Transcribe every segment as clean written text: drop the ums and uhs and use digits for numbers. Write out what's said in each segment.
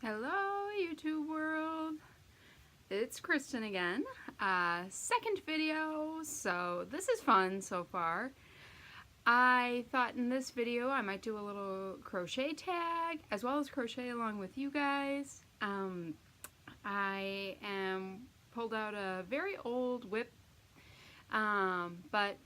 Hello YouTube world, it's Kristen again. Second video, so this is fun so far. I thought in this video I might do a little crochet tag as well as crochet along with you guys. I pulled out a very old whip, but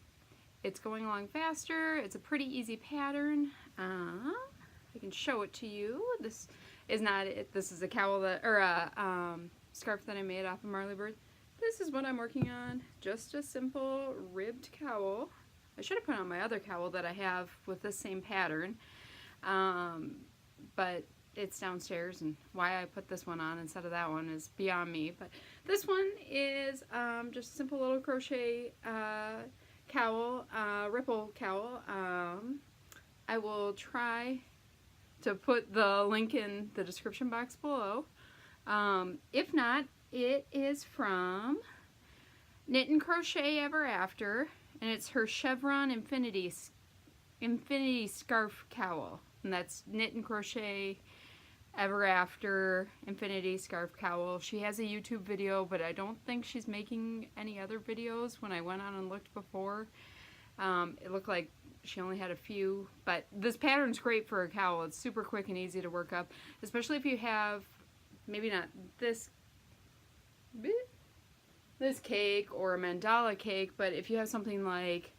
it's going along faster. It's a pretty easy pattern. I can show it to you. This is not it. This is a cowl that, or a scarf that I made off of Marley Bird. This is what I'm working on. Just a simple ribbed cowl. I should have put on my other cowl that I have with this same pattern, but it's downstairs, and why I put this one on instead of that one is beyond me. But this one is just a simple little crochet cowl, ripple cowl. I will try to put the link in the description box below. If not, it is from Knit and Crochet Ever After, and it's her Chevron Infinity Scarf Cowl, and that's Knit and Crochet Ever After Infinity Scarf Cowl. She has a YouTube video, but I don't think she's making any other videos. When I went on and looked before, it looked like she only had a few, but this pattern's great for a cowl. It's super quick and easy to work up, especially if you have maybe not this cake or a mandala cake, but if you have something like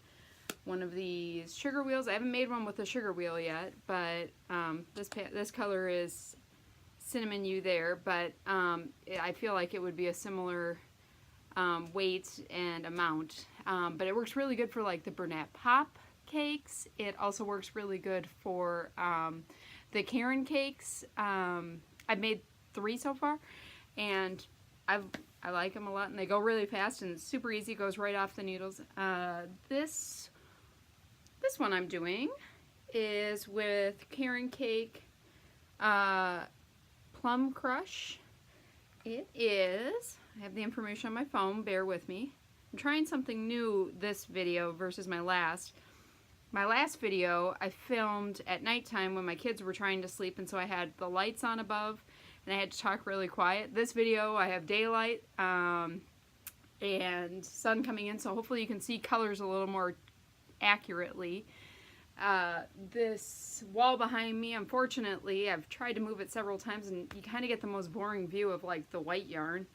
one of these sugar wheels. I haven't made one with a sugar wheel yet, but this color is cinnamon you there, but I feel like it would be a similar weight and amount, but it works really good for like the Bernat Pop cakes. It also works really good for the Karen cakes. I've made 3 so far, and I like them a lot, and they go really fast and it's super easy. Goes right off the needles. This one I'm doing is with Karen Cake Plum Crush. It is, I have the information on my phone, bear with me. I'm trying something new this video versus my last. My last video I filmed at nighttime when my kids were trying to sleep, and so I had the lights on above and I had to talk really quiet. This video I have daylight and sun coming in, so hopefully you can see colors a little more accurately. This wall behind me, unfortunately, I've tried to move it several times, and you kind of get the most boring view of like the white yarn,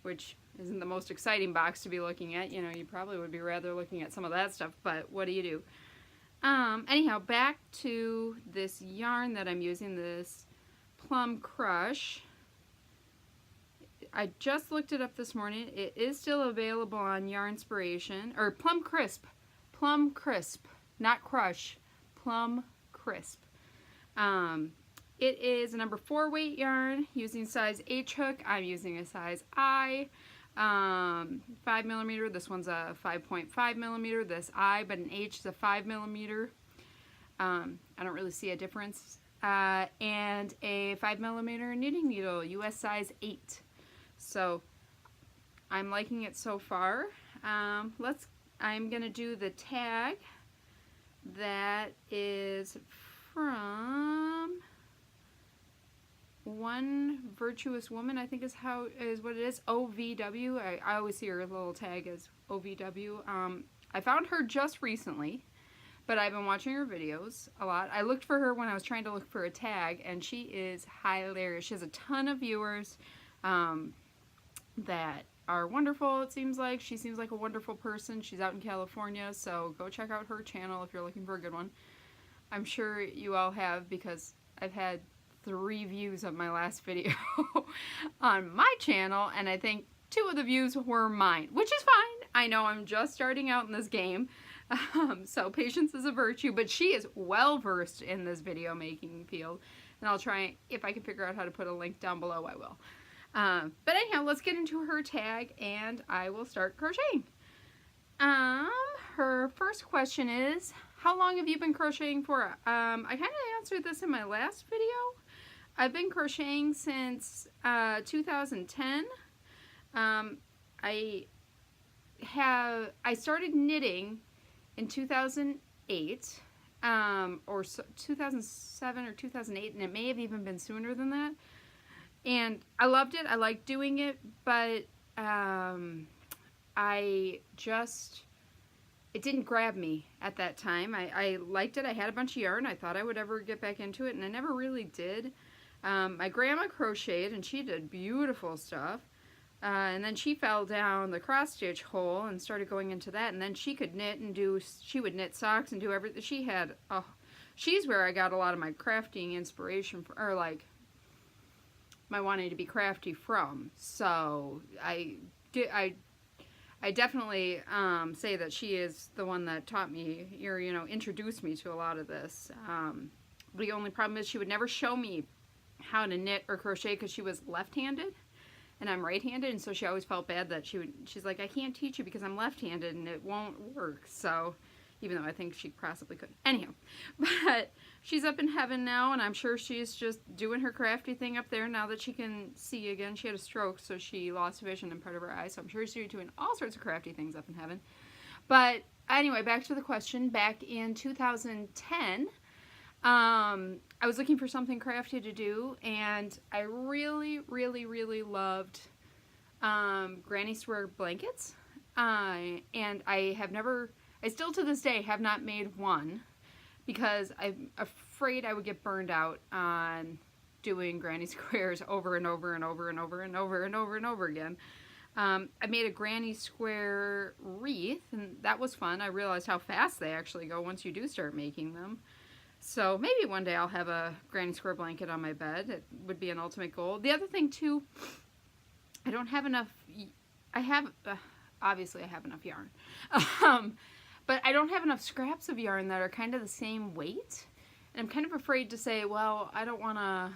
which isn't the most exciting box to be looking at. You know, you probably would be rather looking at some of that stuff, but what do you do? Anyhow, back to this yarn that I'm using, this Plum Crush. I just looked it up this morning. It is still available on Yarnspiration, or Plum Crisp, not Crush, Plum Crisp. It is a number 4 weight yarn using size H hook. I'm using a size I. 5mm. This one's a 5.5mm. This I, but an H is a 5mm. I don't really see a difference. And a 5mm knitting needle, US size 8. So I'm liking it so far. I'm gonna do the tag that is from One Virtuous Woman, I think is what it is. OVW. I always see her little tag as OVW. I found her just recently, but I've been watching her videos a lot. I looked for her when I was trying to look for a tag, and she is hilarious. She has a ton of viewers that are wonderful, it seems like. She seems like a wonderful person. She's out in California, so go check out her channel if you're looking for a good one. I'm sure you all have, because I've had 3 views of my last video on my channel, and I think 2 of the views were mine, which is fine. I know I'm just starting out in this game, so patience is a virtue, but she is well versed in this video making field, and I'll try, if I can figure out how to put a link down below, I will. But anyhow, let's get into her tag and I will start crocheting. Her first question is, how long have you been crocheting for? I kind of answered this in my last video. I've been crocheting since 2010. I started knitting in 2008, or 2007 or 2008, and it may have even been sooner than that. And I loved it. I liked doing it, but it didn't grab me at that time. I liked it. I had a bunch of yarn. I thought I would ever get back into it, and I never really did. My grandma crocheted, and she did beautiful stuff. And then she fell down the cross stitch hole and started going into that. And then she could knit and she would knit socks and do everything. She's where I got a lot of my crafting inspiration, or like my wanting to be crafty from. So I definitely say that she is the one that taught me, or, you know, introduced me to a lot of this. The only problem is she would never show me how to knit or crochet because she was left-handed and I'm right-handed, and so she always felt bad that she's like, I can't teach you because I'm left-handed and it won't work. So, even though I think she possibly could. Anyhow, but she's up in heaven now, and I'm sure she's just doing her crafty thing up there now that she can see again. She had a stroke, so she lost vision in part of her eye, so I'm sure she's doing all sorts of crafty things up in heaven. But anyway, back to the question. Back in 2010, I was looking for something crafty to do, and I really, really, really loved granny square blankets. And I still to this day have not made one because I'm afraid I would get burned out on doing granny squares over and over and over and over and over and over and over again. I made a granny square wreath, and that was fun. I realized how fast they actually go once you do start making them. So maybe one day I'll have a granny square blanket on my bed. It would be an ultimate goal. The other thing too, I don't have enough, obviously I have enough yarn, but I don't have enough scraps of yarn that are kind of the same weight. And I'm kind of afraid to say, well, I don't know.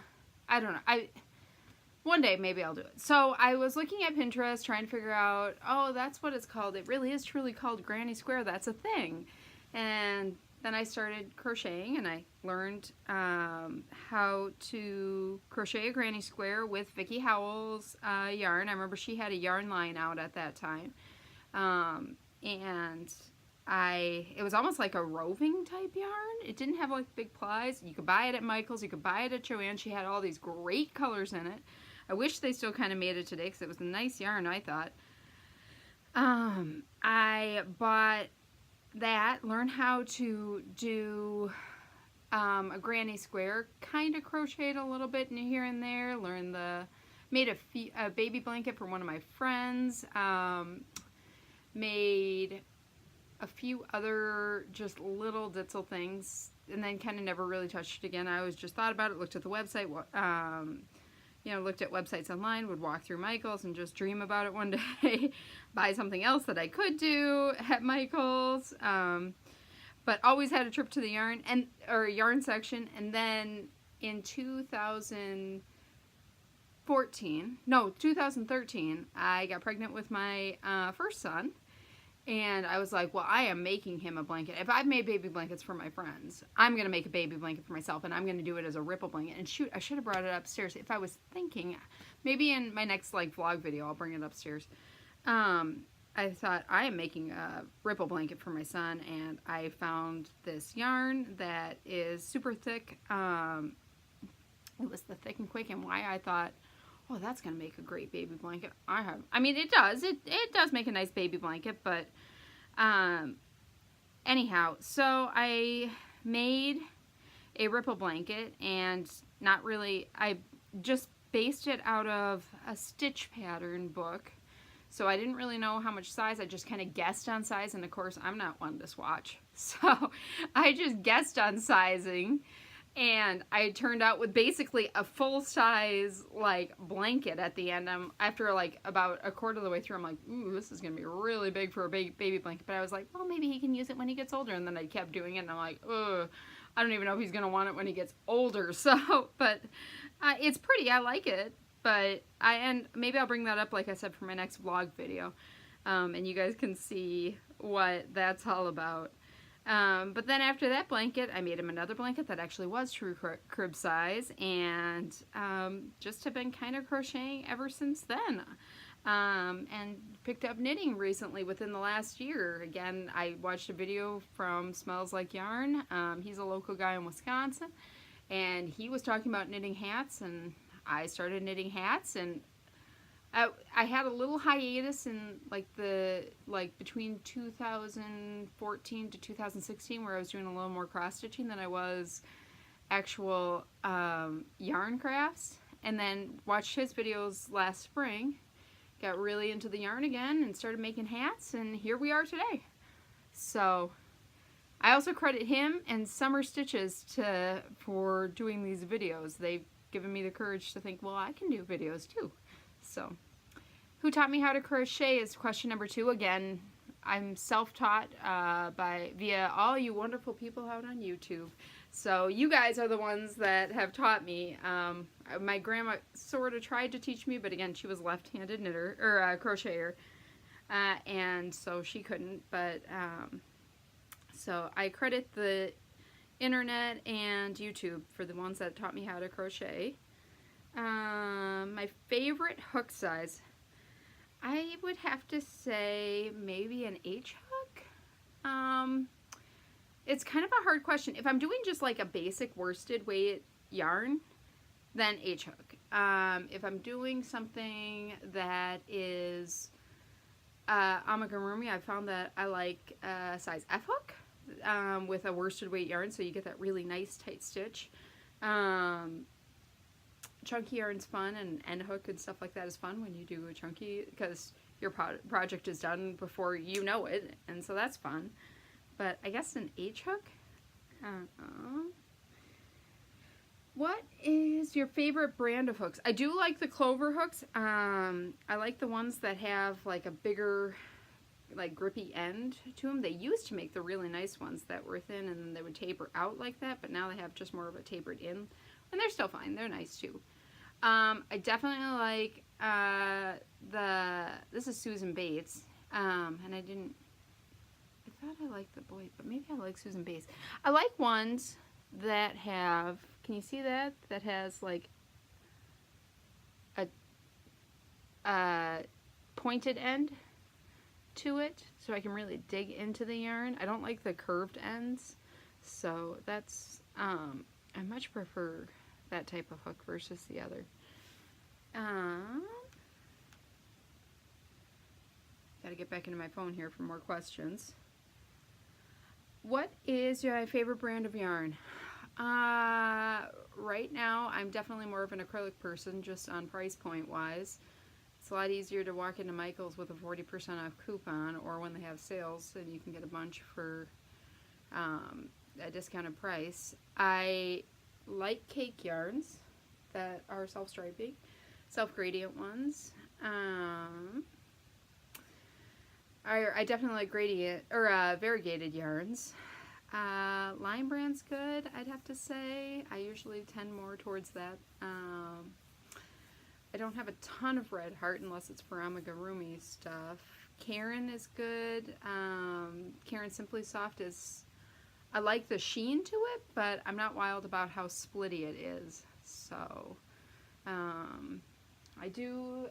One day maybe I'll do it. So I was looking at Pinterest trying to figure out, oh, that's what it's called. It really is truly called granny square. That's a thing. And then I started crocheting, and I learned how to crochet a granny square with Vicki Howell's yarn. I remember she had a yarn line out at that time. And it was almost like a roving type yarn. It didn't have like big plies. You could buy it at Michael's. You could buy it at Joann. She had all these great colors in it. I wish they still kind of made it today because it was a nice yarn, I thought. I bought that, learn how to do a granny square, kind of crocheted a little bit in here and there, made a baby blanket for one of my friends, made a few other just little ditzel things, and then kind of never really touched it again. I always just thought about it, looked at the website, looked at websites online, would walk through Michael's and just dream about it one day, buy something else that I could do at Michael's, but always had a trip to the yarn section. And then in 2013, I got pregnant with my first son. And I was like, well, I am making him a blanket. If I've made baby blankets for my friends, I'm going to make a baby blanket for myself, and I'm going to do it as a ripple blanket. And shoot, I should have brought it upstairs. If I was thinking, maybe in my next vlog video, I'll bring it upstairs. I thought, I am making a ripple blanket for my son, and I found this yarn that is super thick. It was the Thick and Quick, and why I thought, oh, that's going to make a great baby blanket. I mean, it does. It does make a nice baby blanket, but anyhow, so I made a ripple blanket, and I just based it out of a stitch pattern book. So I didn't really know how much size. I just kind of guessed on size, and of course, I'm not one to swatch. So I just guessed on sizing. And I turned out with basically a full-size, blanket at the end. After, about a quarter of the way through, I'm like, ooh, this is going to be really big for a baby blanket. But I was like, well, maybe he can use it when he gets older. And then I kept doing it, and I'm like, ugh, I don't even know if he's going to want it when he gets older. So, but it's pretty. I like it. But, and maybe I'll bring that up, like I said, for my next vlog video. And you guys can see what that's all about. But then after that blanket, I made him another blanket that actually was true crib size, and just have been kind of crocheting ever since then. And picked up knitting recently within the last year. Again, I watched a video from Smells Like Yarn. He's a local guy in Wisconsin, and he was talking about knitting hats, and I started knitting hats, and I had a little hiatus in between 2014 to 2016 where I was doing a little more cross stitching than I was actual yarn crafts, and then watched his videos last spring, got really into the yarn again and started making hats, and here we are today. So I also credit him and Summer Stitches for doing these videos. They've given me the courage to think, well, I can do videos too. So who taught me how to crochet is question number 2. Again, I'm self-taught via all you wonderful people out on YouTube. So you guys are the ones that have taught me. My grandma sort of tried to teach me, but again, she was left-handed knitter or crocheter, and so she couldn't. But so I credit the internet and YouTube for the ones that taught me how to crochet. My favorite hook size, I would have to say maybe an H hook. It's kind of a hard question. If I'm doing just like a basic worsted weight yarn, then H hook. If I'm doing something that is amigurumi, I found that I like size F hook with a worsted weight yarn, so you get that really nice tight stitch. Chunky yarn's fun, and end hook and stuff like that is fun when you do a chunky, because your project is done before you know it, and so that's fun. But I guess an H hook. What is your favorite brand of hooks? I do like the clover hooks. I like the ones that have like a bigger, like grippy end to them. They used to make the really nice ones that were thin and then they would taper out like that, but now they have just more of a tapered in, and they're still fine. They're nice too. I definitely like this is Susan Bates, and I thought I liked the boy, but maybe I like Susan Bates. I like ones that have, can you see that? That has like a pointed end to it, so I can really dig into the yarn. I don't like the curved ends, so that's, I much prefer that type of hook versus the other. Gotta get back into my phone here for more questions. What is your favorite brand of yarn? Right now, I'm definitely more of an acrylic person, just on price point wise. It's a lot easier to walk into Michael's with a 40% off coupon, or when they have sales and you can get a bunch for a discounted price. I like cake yarns that are self-striping, self-gradient ones. I definitely like gradient or variegated yarns. Line Brand's good, I'd have to say. I usually tend more towards that. I don't have a ton of Red Heart unless it's for amigurumi stuff. Karen is good. Karen Simply Soft is, I like the sheen to it, but I'm not wild about how splitty it is. So, I do,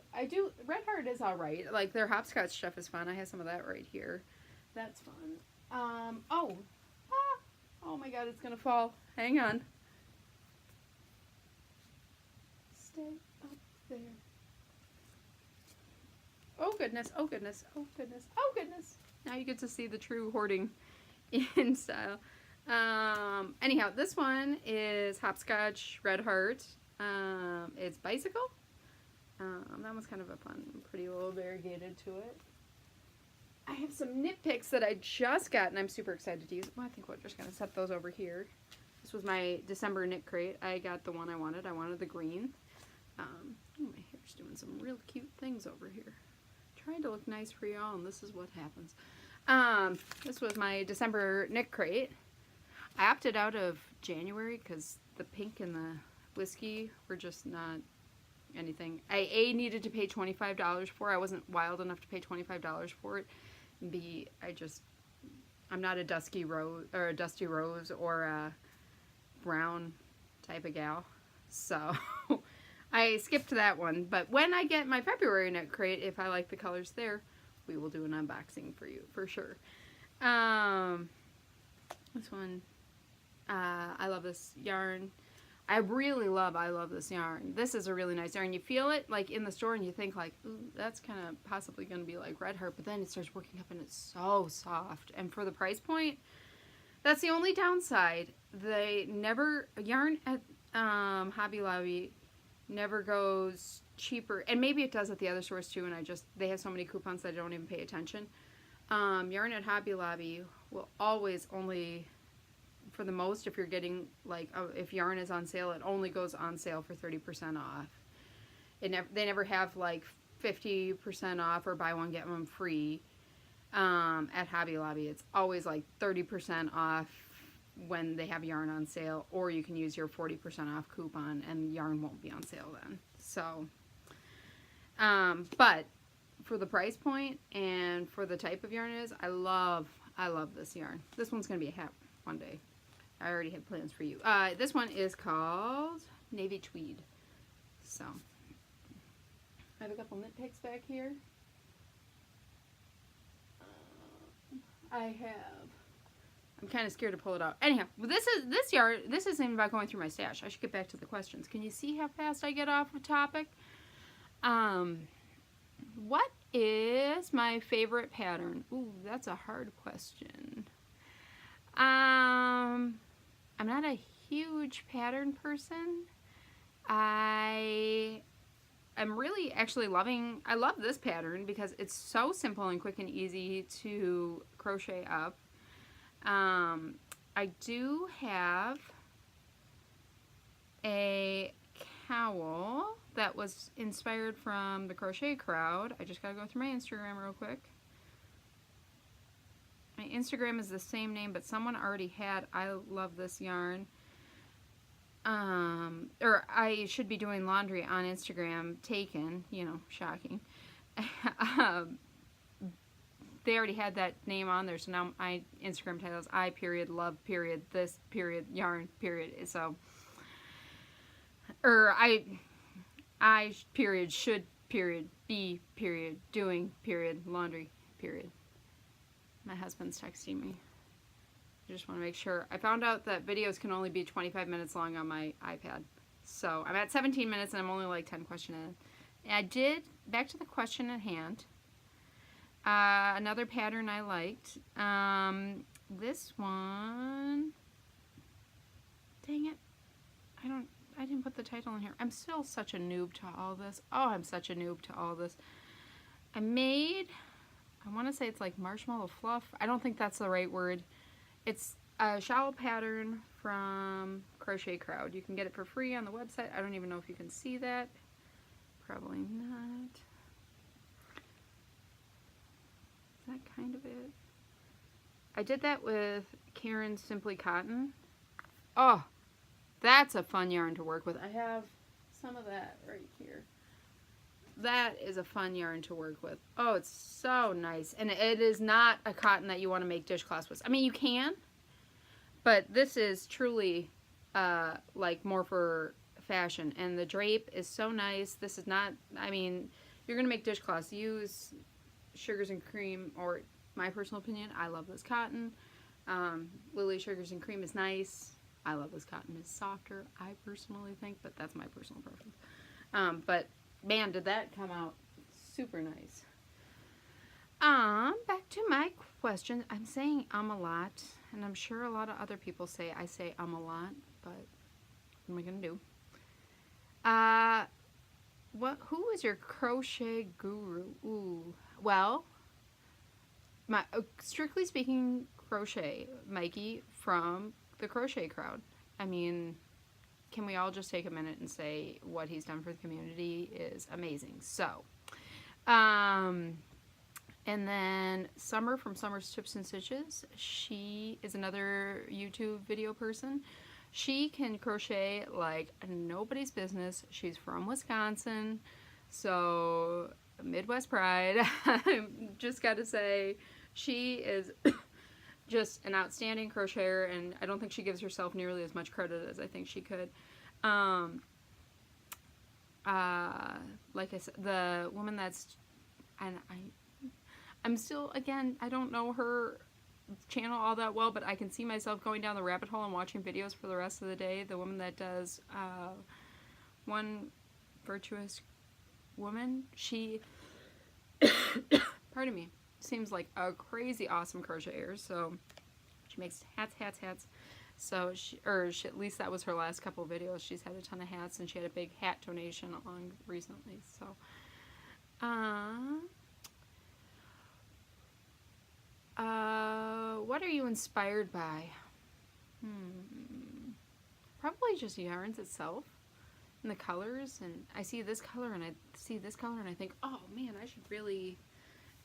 Red Heart is alright. Like, their hopscotch stuff is fun. I have some of that right here. That's fun. Oh my god, it's gonna fall. Hang on. Stay up there. Oh goodness, oh goodness, oh goodness, oh goodness. Now you get to see the true hoarding in style. Anyhow, this one is Hopscotch Red Heart. It's Bicycle. That one's kind of a fun, pretty little variegated to it. I have some knit picks that I just got, and I'm super excited to use. Well, I think we're just going to set those over here. This was my December knit crate. I got the one I wanted. I wanted the green. Oh, my hair's doing some real cute things over here. Trying to look nice for y'all, and this is what happens. This was my December knit crate. I opted out of January because the pink and the whiskey were just not anything. I needed to pay $25 for it. I wasn't wild enough to pay $25 for it. And B, I'm not a dusty rose or a brown type of gal. So I skipped that one. But when I get my February knit crate, if I like the colors there, we will do an unboxing for you for sure. This one, I love this yarn. I love this yarn. This is a really nice yarn. You feel it like in the store and you think like, ooh, that's kind of possibly going to be like Red Heart, but then it starts working up and it's so soft. And for the price point, that's the only downside. They never, yarn at Hobby Lobby never goes cheaper. And maybe it does at the other stores too, and they have so many coupons that I don't even pay attention. Yarn at Hobby Lobby will always only, for the most, if you're getting like if yarn is on sale, it only goes on sale for 30% off. They never have like 50% off or buy one get one free. At Hobby Lobby, it's always like 30% off when they have yarn on sale, or you can use your 40% off coupon and yarn won't be on sale then. So, but for the price point and for the type of yarn it is, I love this yarn. This one's gonna be a hat one day. I already had plans for you. This one is called Navy Tweed. So, I have a couple knit picks back here. I'm kind of scared to pull it out. Anyhow, this isn't even about going through my stash. I should get back to the questions. Can you see how fast I get off of topic? What is my favorite pattern? Ooh, that's a hard question. I'm not a huge pattern person. I'm really actually I love this pattern because it's so simple and quick and easy to crochet up. I do have a cowl that was inspired from the Crochet Crowd. I just gotta go through my Instagram real quick. My Instagram is the same name, but someone already had I love this yarn. Or I should be doing laundry on Instagram, taken, you know, shocking. They already had that name on there, so now my Instagram title is I period love period this period yarn period. So, or I period should period be period doing period laundry period. My husband's texting me. I just want to make sure. I found out that videos can only be 25 minutes long on my iPad. So I'm at 17 minutes and I'm only like 10 questions in. And I did, back to the question at hand. Another pattern I liked. This one. Dang it. I didn't put the title in here. I'm still such a noob to all this. Oh, I'm such a noob to all this. I want to say it's like marshmallow fluff. I don't think that's the right word. It's a shawl pattern from Crochet Crowd. You can get it for free on the website. I don't even know if you can see that. Probably not. Is that kind of it? I did that with Karen's Simply Cotton. Oh, that's a fun yarn to work with. I have some of that right here. That is a fun yarn to work with. Oh, it's so nice. And it is not a cotton that you want to make dishcloths with. I mean, you can, but this is truly like more for fashion. And the drape is so nice. This is not, I mean, you're going to make dishcloths. Use Sugars and Cream, or my personal opinion, I love this cotton. Lily Sugars and Cream is nice. I love this cotton. It's softer, I personally think, but that's my personal preference. But man, did that come out super nice. Back to my question. I'm saying a lot, and I'm sure a lot of other people say I say a lot, but what am I gonna do? Who is your crochet guru? Ooh, well, strictly speaking, crochet, Mikey from the Crochet Crowd. I mean, can we all just take a minute and say what he's done for the community is amazing. So, and then Summer from Summer's Tips and Stitches. She is another YouTube video person. She can crochet like nobody's business. She's from Wisconsin, so Midwest pride. Just got to say, she is just an outstanding crocheter, and I don't think she gives herself nearly as much credit as I think she could. Like I said, the woman that's, and I'm still, again, I don't know her channel all that well, but I can see myself going down the rabbit hole and watching videos for the rest of the day. The woman that does one Virtuous woman, she pardon me, seems like a crazy awesome crocheter. So she makes hats. So at least that was her last couple of videos. She's had a ton of hats, and she had a big hat donation along recently. So what are you inspired by? Probably just yarns itself and the colors. And I see this color and I see this color and I think, oh man, I should really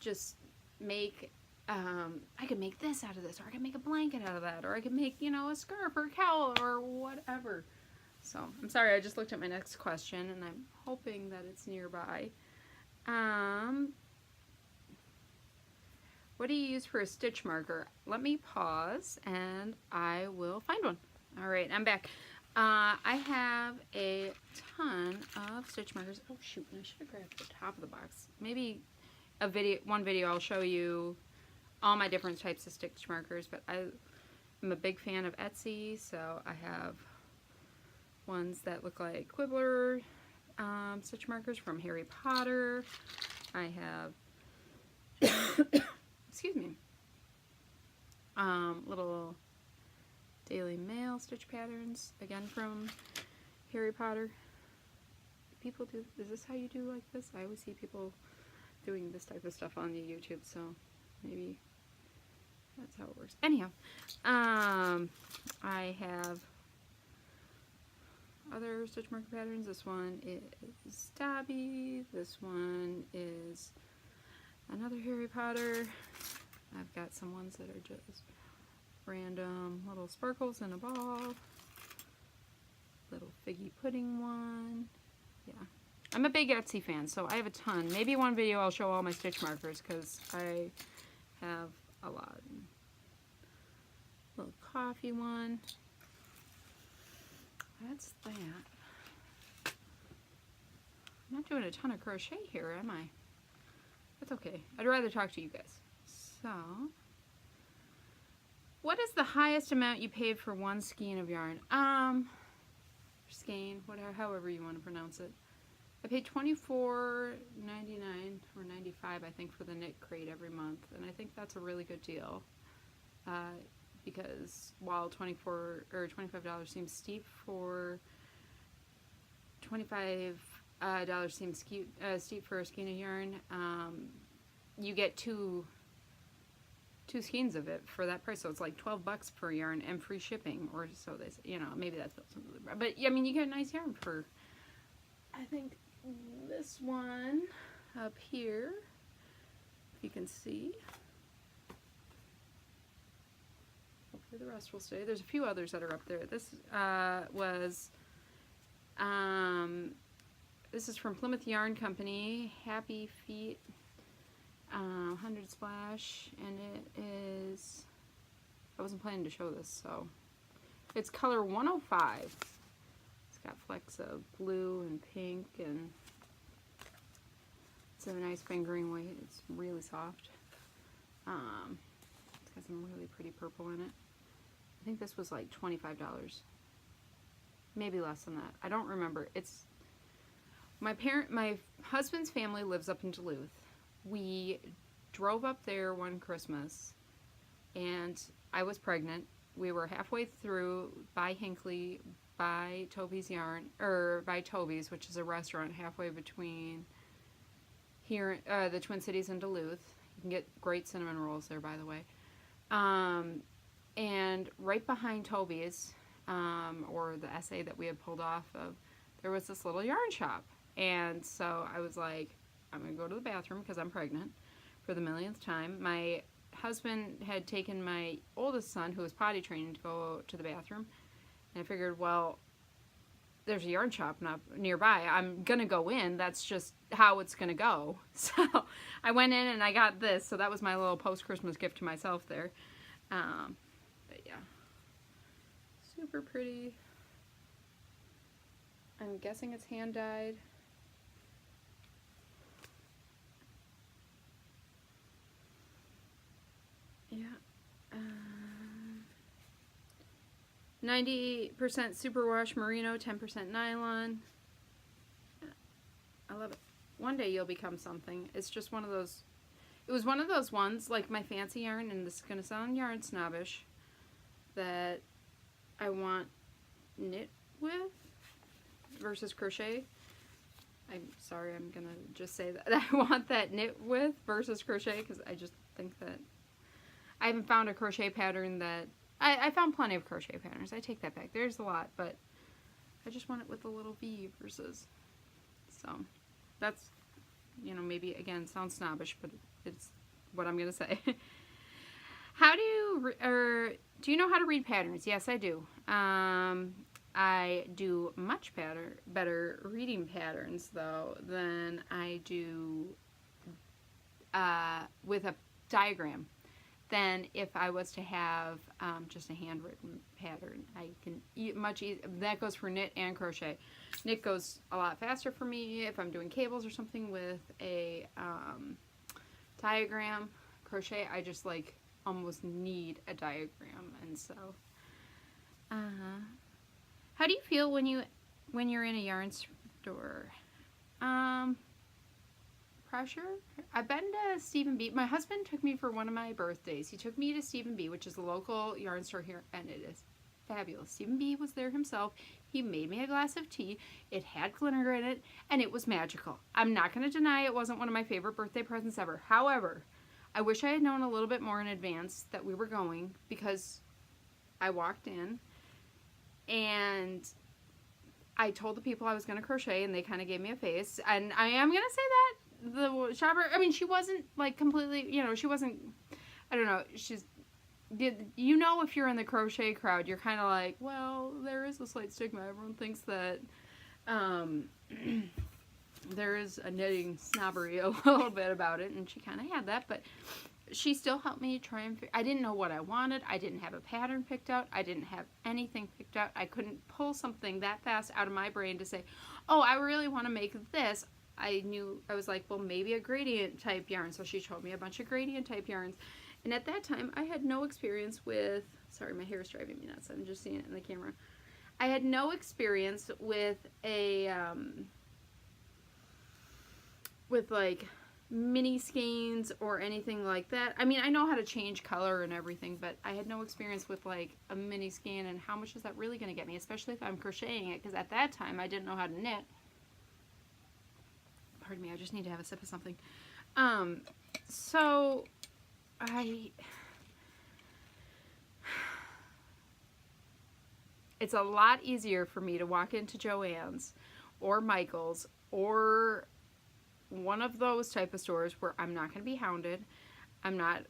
just make, I could make this out of this, or I could make a blanket out of that, or I could make, you know, a scarf or a cowl or whatever. So I'm sorry, I just looked at my next question and I'm hoping that it's nearby. What do you use for a stitch marker? Let me pause and I will find one. All right, I'm back. I have a ton of stitch markers. Oh shoot, I should have grabbed the top of the box. Maybe one video I'll show you all my different types of stitch markers, but I'm a big fan of Etsy, so I have ones that look like Quibbler stitch markers from Harry Potter. I have excuse me, little Daily Mail stitch patterns, again from Harry Potter. People do, is this how you do like this? I always see people doing this type of stuff on the YouTube, so maybe that's how it works. Anyhow, I have other stitch marker patterns. This one is Dobby. This one is another Harry Potter. I've got some ones that are just random little sparkles in a ball. Little figgy pudding one. Yeah. I'm a big Etsy fan, so I have a ton. Maybe one video I'll show all my stitch markers because I have a lot. Little coffee one. That's that. I'm not doing a ton of crochet here, am I? That's okay. I'd rather talk to you guys. So, what is the highest amount you paid for one skein of yarn? Skein, whatever, however you want to pronounce it. I paid $24.99 or $95, I think, for the knit crate every month, and I think that's a really good deal. Because while $24 or $25 seems steep, for $25 seems steep for a skein of yarn, you get two skeins of it for that price, so it's like $12 per yarn and free shipping, or so they say. You know, maybe that's something, but I mean, you get a nice yarn for, I think this one up here, if you can see. Hopefully the rest will stay. There's a few others that are up there. This this is from Plymouth Yarn Company, Happy Feet, 100 splash, and it is, I wasn't planning to show this, so it's color 105. It's got flecks of blue and pink, and it's a nice fingering weight. It's really soft. It's got some really pretty purple in it. I think this was like $25, maybe less than that. I don't remember. It's my husband's family lives up in Duluth. We drove up there one Christmas, and I was pregnant. We were halfway through by Hinckley, by Toby's Yarn, or by Toby's, which is a restaurant halfway between here, the Twin Cities and Duluth. You can get great cinnamon rolls there, by the way. And right behind Toby's, or the SA that we had pulled off of, there was this little yarn shop. And so I was like, I'm going to go to the bathroom because I'm pregnant for the millionth time. My husband had taken my oldest son, who was potty training, to go to the bathroom. And I figured, well, there's a yarn shop nearby. I'm going to go in. That's just how it's going to go. So I went in and I got this. So that was my little post-Christmas gift to myself there. But yeah, super pretty. I'm guessing it's hand-dyed. Yeah, 90% superwash merino, 10% nylon. I love it. One day you'll become something. It's just one of those, it was one of those ones, like my fancy yarn, and this is going to sound yarn snobbish, that I want knit with versus crochet. I'm sorry, I'm going to just say that. I want that knit with versus crochet, because I just think that I haven't found a crochet pattern that, I found plenty of crochet patterns. I take that back. There's a lot, but I just want it with a little V versus, so that's, you know, maybe again sounds snobbish, but it's what I'm going to say. How do you, do you know how to read patterns? Yes, I do. I do much better reading patterns, though, than I do with a diagram. Than if I was to have just a handwritten pattern. I can much easier. That goes for knit and crochet. Knit goes a lot faster for me if I'm doing cables or something with a diagram. Crochet, I just like almost need a diagram, and so. How do you feel when you're in a yarn store? Pressure. I've been to Stephen B. My husband took me for one of my birthdays. He took me to Stephen B., which is a local yarn store here, and it is fabulous. Stephen B. was there himself. He made me a glass of tea. It had glitter in it, and it was magical. I'm not going to deny it wasn't one of my favorite birthday presents ever. However, I wish I had known a little bit more in advance that we were going, because I walked in, and I told the people I was going to crochet, and they kind of gave me a face, and I am going to say that the shopper, I mean, she wasn't like completely, you know, she wasn't, I don't know, you know, if you're in the crochet crowd, you're kind of like, well, there is a slight stigma. Everyone thinks that there is a knitting snobbery a little bit about it, and she kind of had that, but she still helped me try and I didn't know what I wanted. I didn't have a pattern picked out. I didn't have anything picked out. I couldn't pull something that fast out of my brain to say, oh, I really want to make this. I was like, well, maybe a gradient type yarn. So she showed me a bunch of gradient type yarns. And at that time, I had no experience with, sorry, my hair is driving me nuts. I'm just seeing it in the camera. I had no experience with with like mini skeins or anything like that. I mean, I know how to change color and everything, but I had no experience with like a mini skein, and how much is that really going to get me, especially if I'm crocheting it, because at that time I didn't know how to knit. Pardon me, I just need to have a sip of something. So it's a lot easier for me to walk into Joann's or Michael's or one of those type of stores where I'm not going to be hounded. I'm not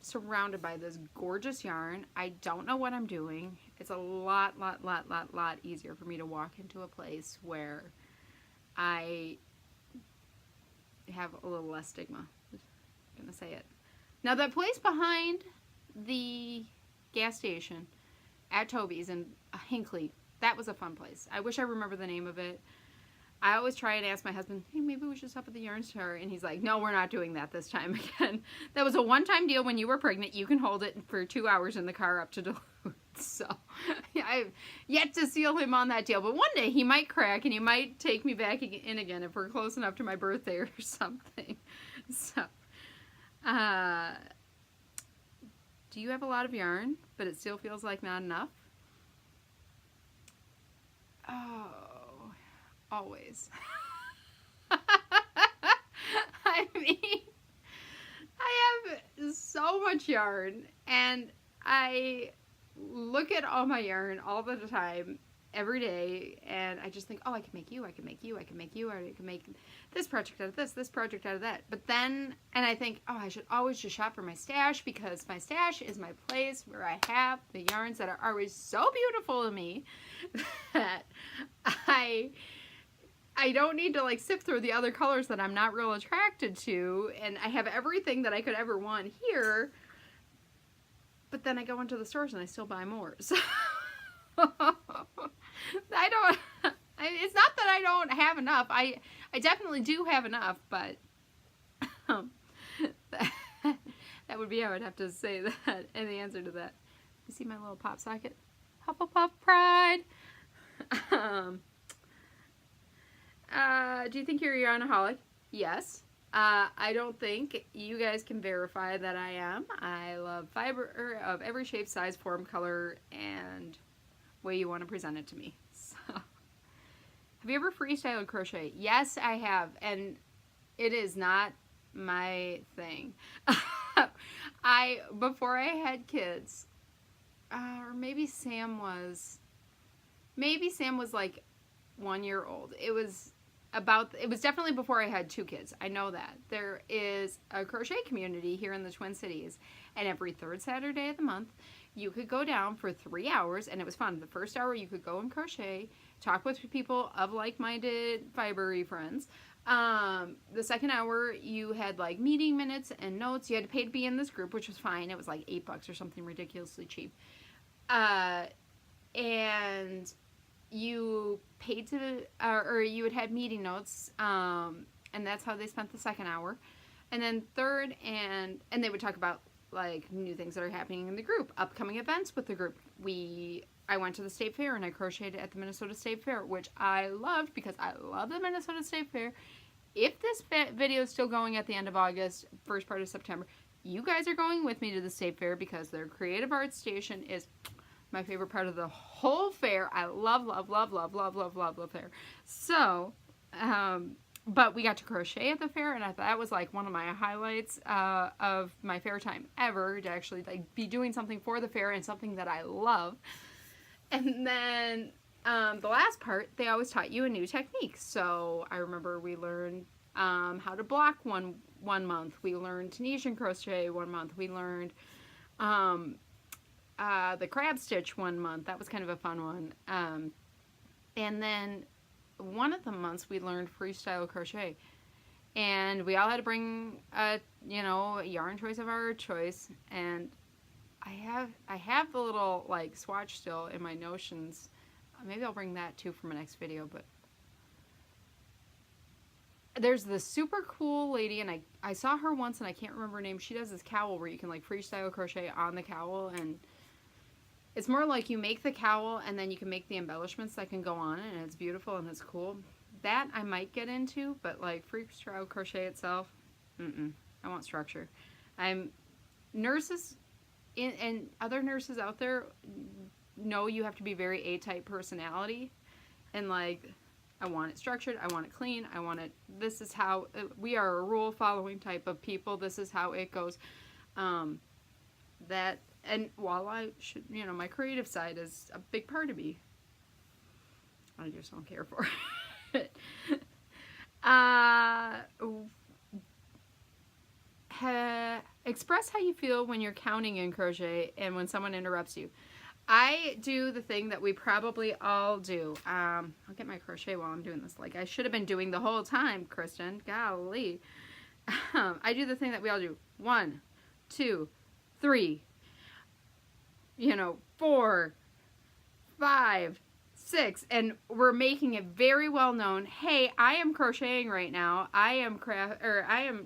surrounded by this gorgeous yarn. I don't know what I'm doing. It's a lot easier for me to walk into a place where I have a little less stigma. I'm gonna say it. Now, that place behind the gas station at Toby's in Hinckley, that was a fun place. I wish I remember the name of it. I always try and ask my husband, hey, maybe we should stop at the yarn store, and he's like, no, we're not doing that this time again. That was a one-time deal when you were pregnant. You can hold it for 2 hours in the car up to Duluth. So I've yet to seal him on that deal, but one day he might crack and he might take me back in again if we're close enough to my birthday or something. So do you have a lot of yarn but it still feels like not enough? Oh, always. I mean, I have so much yarn, and I look at all my yarn all the time, every day, and I just think, oh, I can make you, I can make you, I can make you, I can make this project out of this project out of that. But then, and I think, oh, I should always just shop for my stash, because my stash is my place where I have the yarns that are always so beautiful to me that I don't need to like sift through the other colors that I'm not real attracted to, and I have everything that I could ever want here. But then I go into the stores and I still buy more. So it's not that I don't have enough. I definitely do have enough, but that would be how I'd have to say that, and the answer to that. You see my little pop socket? Hufflepuff pride. Do you think you're a yarnaholic? Yes. I don't think you guys can verify that I am. I love fiber of every shape, size, form, color, and way you want to present it to me. So, have you ever freestyled crochet? Yes, I have, and it is not my thing. Before I had kids, or maybe Sam was like 1 year old. It was definitely before I had 2 kids. I know that. There is a crochet community here in the Twin Cities, and every third Saturday of the month, you could go down for 3 hours, and it was fun. The first hour, you could go and crochet, talk with people of like-minded fibery friends. The second hour, you had like meeting minutes and notes. You had to pay to be in this group, which was fine. It was like $8 or something ridiculously cheap. And you paid to, or you would have meeting notes, and that's how they spent the second hour. And then third, and they would talk about like new things that are happening in the group, upcoming events with the group. I went to the State Fair and I crocheted at the Minnesota State Fair, which I loved because I love the Minnesota State Fair. If this video is still going at the end of August, first part of September, you guys are going with me to the State Fair because their Creative Arts Station is my favorite part of the whole fair. I love, love, love, love, love, love, love the fair. So, but we got to crochet at the fair, and I thought that was like one of my highlights of my fair time ever, to actually like be doing something for the fair and something that I love. And then the last part, they always taught you a new technique. So I remember we learned how to block one month. We learned Tunisian crochet 1 month. We learned the crab stitch 1 month. That was kind of a fun one. And then one of the months we learned freestyle crochet, and we all had to bring a yarn choice of our choice. And I have the little like swatch still in my notions. Maybe I'll bring that too for my next video. But there's this super cool lady, and I saw her once, and I can't remember her name. She does this cowl where you can like freestyle crochet on the cowl, and it's more like you make the cowl and then you can make the embellishments that can go on it, and it's beautiful and it's cool. That I might get into, but like freestyle crochet itself, I want structure. Nurses and other nurses out there know you have to be very A-type personality, and like I want it structured, I want it clean, I want it, this is how, we are a rule following type of people, this is how it goes. And while I should, my creative side is a big part of me, I just don't care for it. Express how you feel when you're counting in crochet and when someone interrupts you. I do the thing that we probably all do. I'll get my crochet while I'm doing this. Like I should have been doing the whole time, Kristen. Golly. I do the thing that we all do. 1, 2, 3. 4, 5, 6, and we're making it very well known. Hey, I am crocheting right now. I am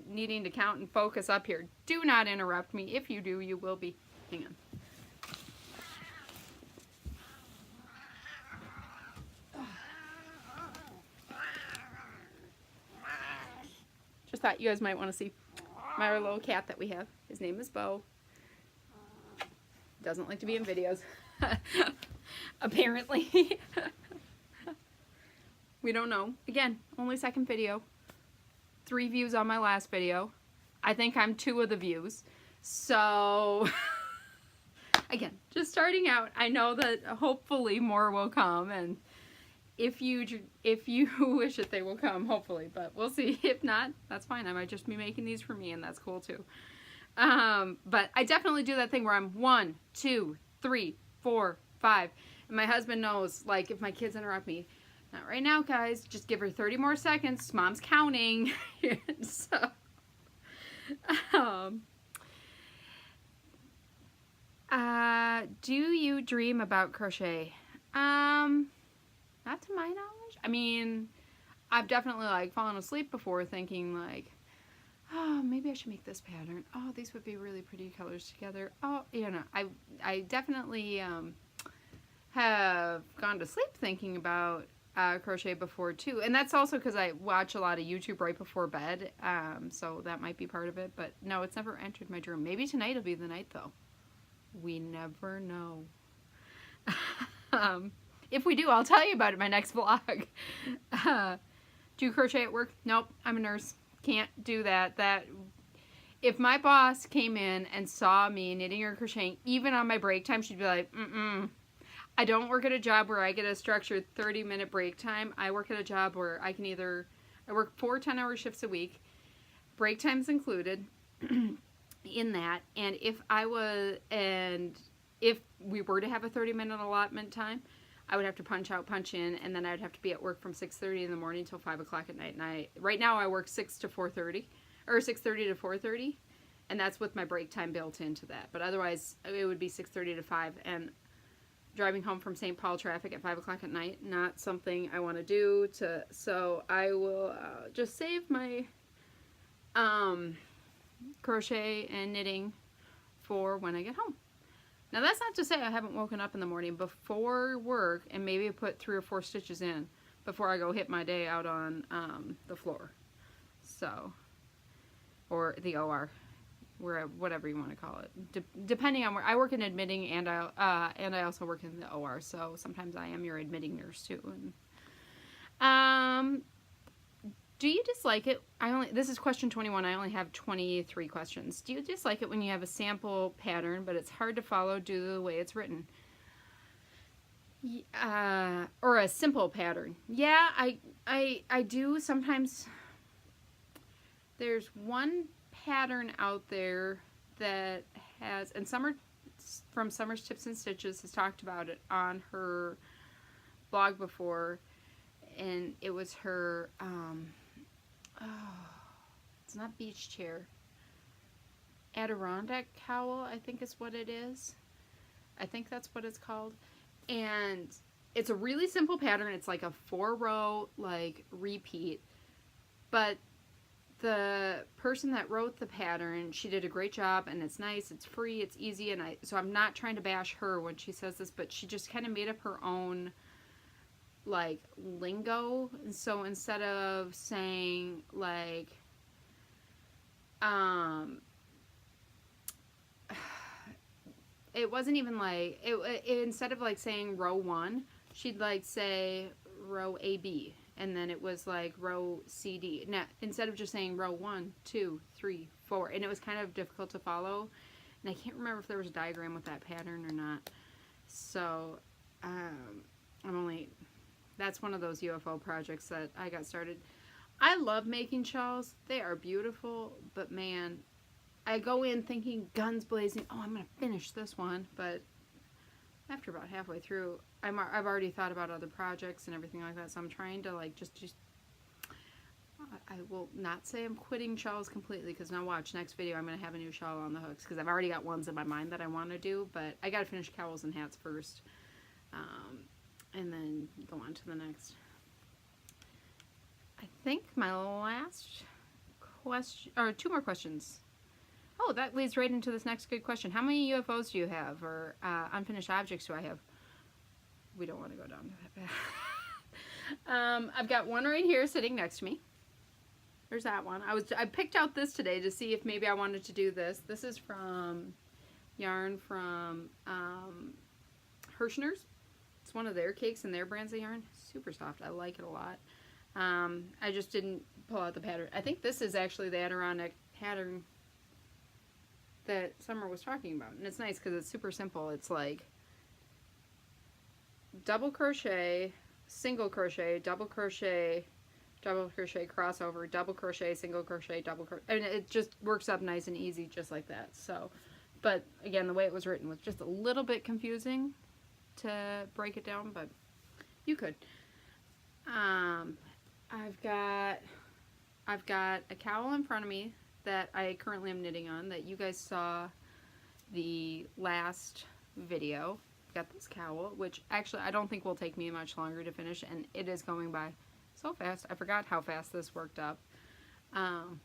needing to count and focus up here. Do not interrupt me. If you do, you will be. Hang on. Just thought you guys might want to see my little cat that we have. His name is Bo. Doesn't like to be in videos. Apparently. We don't know. Again, only second video. 3 views on my last video. I think I'm 2 of the views. So, again, just starting out. I know that hopefully more will come, and if you wish it, they will come, hopefully. But we'll see. If not, that's fine. I might just be making these for me, and that's cool too. But I definitely do that thing where I'm 1, 2, 3, 4, 5. And my husband knows, like, if my kids interrupt me, not right now, guys, just give her 30 more seconds. Mom's counting. So, do you dream about crochet? Not to my knowledge. I mean, I've definitely, like, fallen asleep before thinking, like, oh, maybe I should make this pattern. Oh, these would be really pretty colors together. Oh, I definitely have gone to sleep thinking about crochet before too, and that's also because I watch a lot of YouTube right before bed, so that might be part of it. But no, it's never entered my dream. Maybe tonight will be the night though. We never know. If we do, I'll tell you about it in my next vlog. Do you crochet at work? Nope, I'm a nurse. Can't do that. If my boss came in and saw me knitting or crocheting, even on my break time, she'd be like, I don't work at a job where I get a structured 30-minute break time. I work at a job where I work 4 10-hour shifts a week, break times included in that. And if we were to have a 30-minute allotment time, I would have to punch out, punch in, and then I'd have to be at work from 6:30 in the morning till 5 o'clock at night. And right now I work 6 to 4:30, or 6:30 to 4:30, and that's with my break time built into that. But otherwise, it would be 6:30 to 5, and driving home from St. Paul traffic at 5 o'clock at night, not something I want to do. So I will just save my crochet and knitting for when I get home. Now that's not to say I haven't woken up in the morning before work and maybe put 3 or 4 stitches in before I go hit my day out on the floor. So, or the OR, whatever you want to call it, depending on where I work in admitting, and I also work in the OR. So sometimes I am your admitting nurse too. And do you dislike it? This is question 21. I only have 23 questions. Do you dislike it when you have a sample pattern, but it's hard to follow due to the way it's written? Or a simple pattern? Yeah, I do sometimes. There's one pattern out there that has, and from Summer's Tips and Stitches has talked about it on her blog before, and it was her it's not beach chair, Adirondack cowl, I think is what it is. I think that's what it's called. And it's a really simple pattern. It's like a 4-row like repeat, but the person that wrote the pattern, she did a great job, and it's nice, it's free, it's easy, and so I'm not trying to bash her when she says this, but she just kind of made up her own like lingo. And so instead of saying like it wasn't even like it instead of like saying row 1, she'd like say row AB, and then it was like row CD. Now instead of just saying row 1 2 3 4, and it was kind of difficult to follow, and I can't remember if there was a diagram with that pattern or not. So that's one of those UFO projects that I got started. I love making shawls. They are beautiful, but man, I go in thinking guns blazing, oh, I'm going to finish this one, but after about halfway through, I've already thought about other projects and everything like that, so I'm trying to like just I will not say I'm quitting shawls completely, because now watch, next video I'm going to have a new shawl on the hooks, because I've already got ones in my mind that I want to do, but I got to finish cowls and hats first. And then go on to the next. I think my last question, or 2 more questions. Oh, that leads right into this next good question. How many UFOs do you have, or unfinished objects do I have? We don't want to go down to that path. I've got one right here sitting next to me. There's that one. I picked out this today to see if maybe I wanted to do this. This is from yarn from Hirschner's. It's one of their cakes and their brands of yarn. Super soft. I like it a lot. I just didn't pull out the pattern. I think this is actually the Adirondack pattern that Summer was talking about. And it's nice because it's super simple. It's like double crochet, single crochet, double crochet, crossover, double crochet, single crochet, double crochet. I mean, it just works up nice and easy just like that. So, but again, the way it was written was just a little bit confusing to break it down, but you could. I've got a cowl in front of me that I currently am knitting on, that you guys saw the last video. I've got this cowl, which actually I don't think will take me much longer to finish, and it is going by so fast. I forgot how fast this worked up. And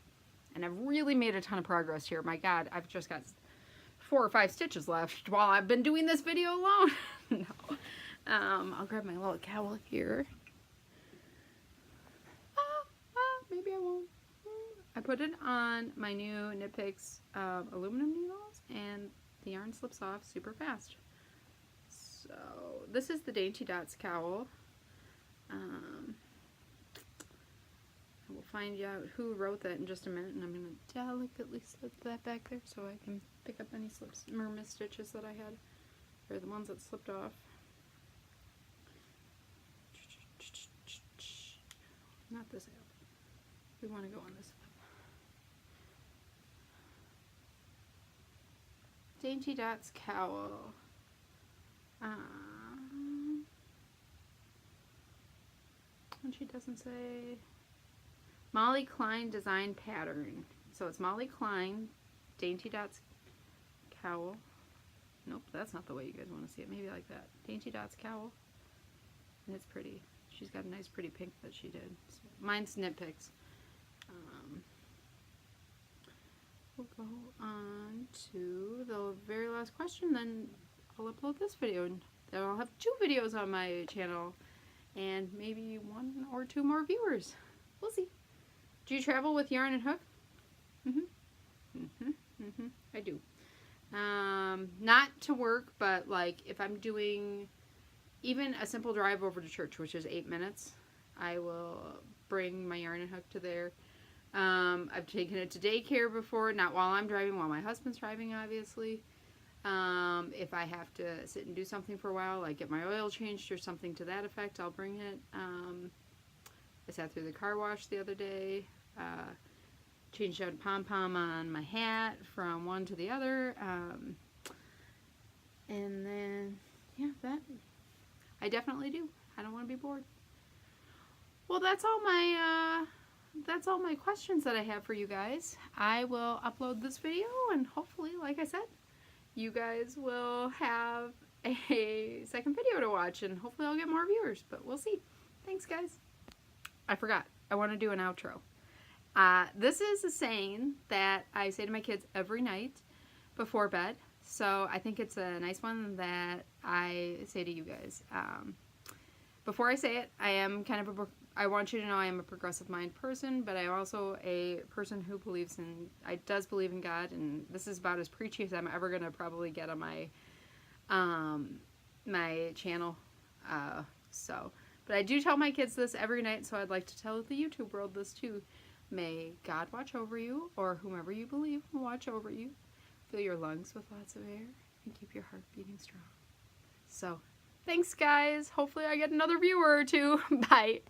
I've really made a ton of progress here. My God, I've just got 4 or 5 stitches left while I've been doing this video alone. No. I'll grab my little cowl here. Maybe I won't. I put it on my new Knit Picks aluminum needles, and the yarn slips off super fast. So this is the Dainty Dots cowl. I will find out who wrote that in just a minute, and I'm going to delicately slip that back there so I can pick up any slips or missed stitches that I had, or the ones that slipped off. Not this app. We want to go on this app. Dainty Dots cowl. And she doesn't say. Molly Klein design pattern. So it's Molly Klein, Dainty Dots cowl. Nope, that's not the way you guys want to see it. Maybe like that. Dainty Dots cowl. And it's pretty. She's got a nice pretty pink that she did. So mine's Knit Picks. We'll go on to the very last question, then I'll upload this video. And then I'll have 2 videos on my channel and maybe 1 or 2 more viewers. We'll see. Do you travel with yarn and hook? I do. Not to work, but like if I'm doing even a simple drive over to church, which is 8 minutes, I will bring my yarn and hook to there. I've taken it to daycare before, not while I'm driving, while my husband's driving, obviously. If I have to sit and do something for a while, like get my oil changed or something to that effect, I'll bring it. I sat through the car wash the other day, changed out a pom-pom on my hat from one to the other, and then, yeah, that, I definitely do. I don't want to be bored. Well, that's all my questions that I have for you guys. I will upload this video, and hopefully, like I said, you guys will have a second video to watch, and hopefully I'll get more viewers, but we'll see. Thanks, guys. I forgot. I want to do an outro. This is a saying that I say to my kids every night before bed, so I think it's a nice one that I say to you guys. Before I say it, I want you to know I am a progressive mind person, but I'm also a person who does believe in God, and this is about as preachy as I'm ever going to probably get on my, my channel, but I do tell my kids this every night, so I'd like to tell the YouTube world this too. May God watch over you, or whomever you believe will watch over you. Fill your lungs with lots of air, and keep your heart beating strong. So, thanks guys. Hopefully I get another viewer or 2. Bye.